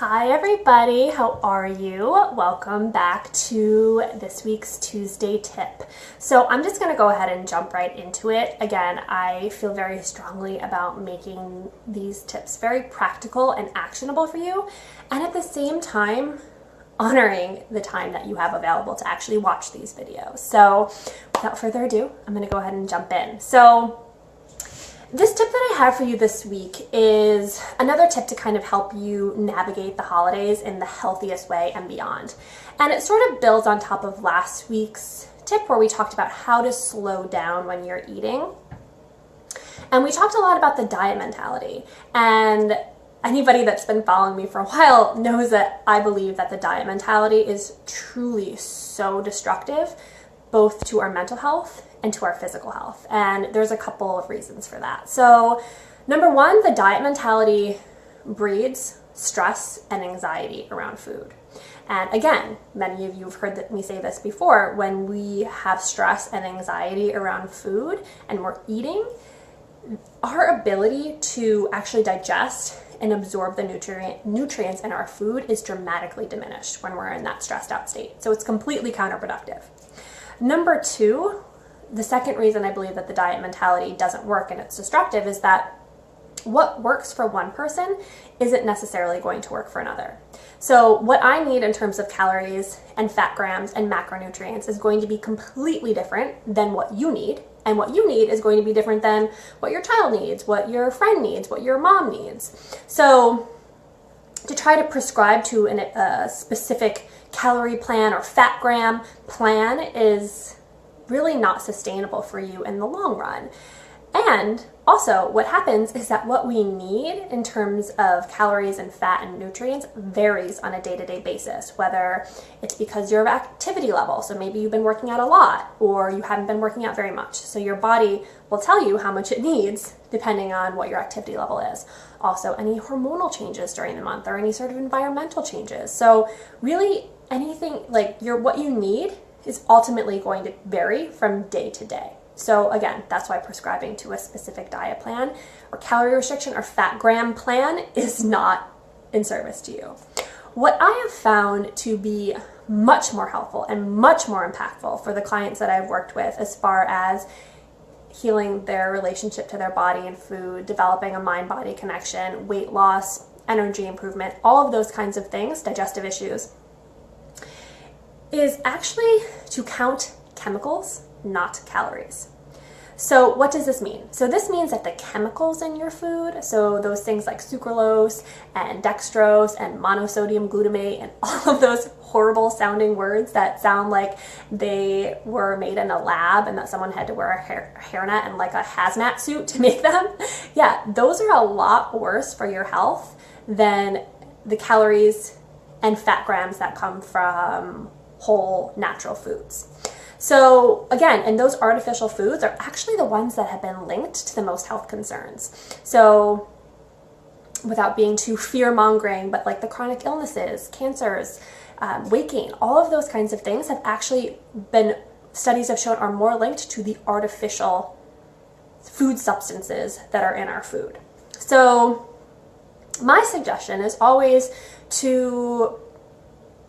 Hi everybody, how are you? Welcome back to this week's Tuesday tip. So I'm just gonna go ahead and jump right into it. Again, I feel very strongly about making these tips very practical and actionable for you, and at the same time, honoring the time that you have available to actually watch these videos. So without further ado, I'm gonna go ahead and jump in. So this tip that I have for you this week is another tip to kind of help you navigate the holidays in the healthiest way and beyond. And it sort of builds on top of last week's tip where we talked about how to slow down when you're eating. And we talked a lot about the diet mentality. And anybody that's been following me for a while knows that I believe that the diet mentality is truly so destructive, both to our mental health and to our physical health. And there's a couple of reasons for that. So number one, the diet mentality breeds stress and anxiety around food. And again, many of you have heard me say this before, when we have stress and anxiety around food and we're eating, our ability to actually digest and absorb the nutrients in our food is dramatically diminished when we're in that stressed out state. So it's completely counterproductive. Number two, the second reason I believe that the diet mentality doesn't work and it's destructive is that what works for one person isn't necessarily going to work for another. So what I need in terms of calories and fat grams and macronutrients is going to be completely different than what you need. And what you need is going to be different than what your child needs, what your friend needs, what your mom needs. So to try to prescribe to a specific calorie plan or fat gram plan is really not sustainable for you in the long run. And also what happens is that what we need in terms of calories and fat and nutrients varies on a day-to-day basis, whether it's because your activity level, so maybe you've been working out a lot or you haven't been working out very much. So your body will tell you how much it needs depending on what your activity level is. Also, any hormonal changes during the month or any sort of environmental changes. So really anything like what you need is ultimately going to vary from day to day. So again, that's why prescribing to a specific diet plan or calorie restriction or fat gram plan is not in service to you. What I have found to be much more helpful and much more impactful for the clients that I've worked with as far as healing their relationship to their body and food, developing a mind-body connection, weight loss, energy improvement, all of those kinds of things, digestive issues, is actually to count chemicals, not calories. So what does this mean? So this means that the chemicals in your food, so those things like sucralose and dextrose and monosodium glutamate and all of those horrible sounding words that sound like they were made in a lab and that someone had to wear a hairnet and like a hazmat suit to make them. Yeah, those are a lot worse for your health than the calories and fat grams that come from whole natural foods. So again, and those artificial foods are actually the ones that have been linked to the most health concerns. So without being too fear-mongering, but like the chronic illnesses, cancers, weight gain, all of those kinds of things have actually been, studies have shown, are more linked to the artificial food substances that are in our food. So my suggestion is always to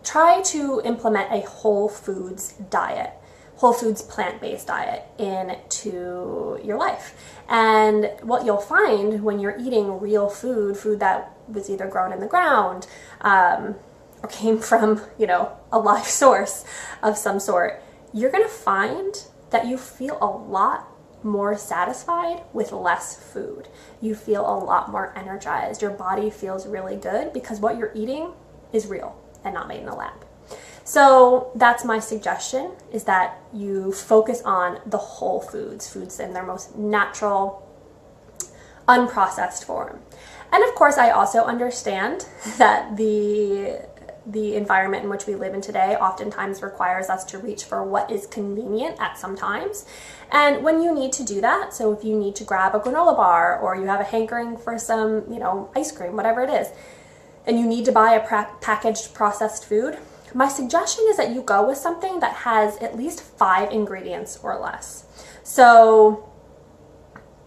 try to implement a whole foods diet, whole foods plant-based diet into your life. And what you'll find when you're eating real food, food that was either grown in the ground or came from, a live source of some sort, you're gonna find that you feel a lot more satisfied with less food. You feel a lot more energized. Your body feels really good because what you're eating is real and not made in a lab. So that's my suggestion, is that you focus on the whole foods in their most natural, unprocessed form. And of course, I also understand that the environment in which we live in today oftentimes requires us to reach for what is convenient at some times. And when you need to do that, so if you need to grab a granola bar or you have a hankering for some, ice cream, whatever it is, and you need to buy a packaged processed food, my suggestion is that you go with something that has at least 5 ingredients or less. So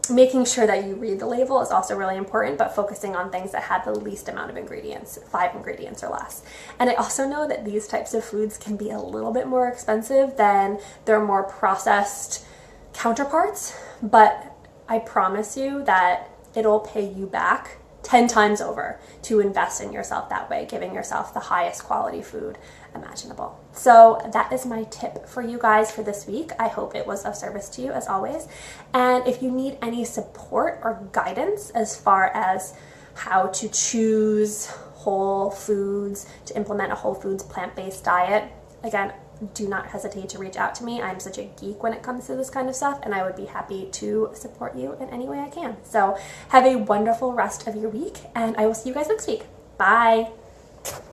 making sure that you read the label is also really important, but focusing on things that have the least amount of ingredients, 5 ingredients or less. And I also know that these types of foods can be a little bit more expensive than their more processed counterparts, but I promise you that it'll pay you back 10 times over to invest in yourself that way, giving yourself the highest quality food imaginable. So that is my tip for you guys for this week. I hope it was of service to you as always. And if you need any support or guidance as far as how to choose whole foods, to implement a whole foods plant-based diet, again, do not hesitate to reach out to me. I'm such a geek when it comes to this kind of stuff, and I would be happy to support you in any way I can. So have a wonderful rest of your week, and I will see you guys next week. Bye.